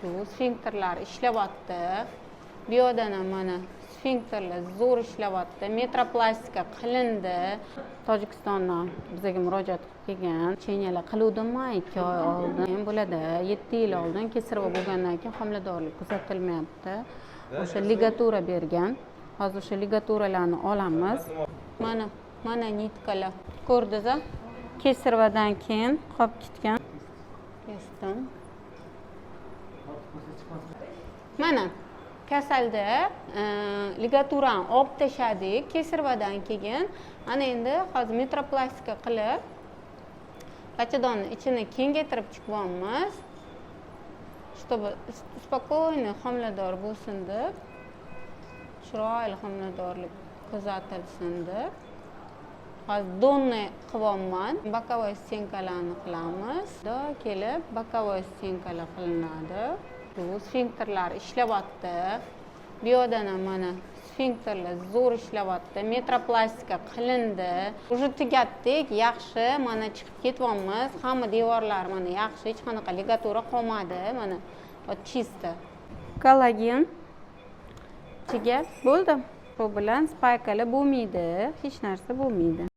Shu sfinkterlar ishlayapti. Bu yerdan ham mana sfinkterlar zo'r ishlayapti. Metroplastika qilindi. Tojikistondan bizga murojaat qilib kelgan. Chenyalar qiluvdimmi 2 oy oldin. Bo'ladi 7 yil oldin kesarva bo'lgandan keyin homiladorlik kuzatilmayapti. O'sha ligatura bergan. Hozir o'sha ligaturalarni olamiz. Mana nitkalar. Ko'rdingiz-a? Kesarvadan keyin qolib ketgan. Kesdim. Mana kasalda ligaturani olib tashladik kesarvadan keyin. Ana endi hozir metroplastika qilib bachadonni ichini kengaytirib chiqyapmiz. Чтобы спокойно homilador bo'lsin deb, chiroyli homiladorlik kuzatilsin deb. Hozir donni qilyapman. Bokovoy stenkalarni qilamiz. Kelib bokovoy stenkalar qilinadi. Bu sfinkterlar ishlayapti. Bu yerdan ham mana sfinkterlar zo'r ishlayapti. Metroplastika qilindi. Уже tugatdik, yaxshi. Mana chiqib ketyapmiz. Hamma devorlar mana yaxshi, hech qanaqa ligatura qolmadi. Mana чисто. Kollagen chiga bo'ldi. Bu bilan spaykalar bo'lmaydi, hech narsa bo'lmaydi.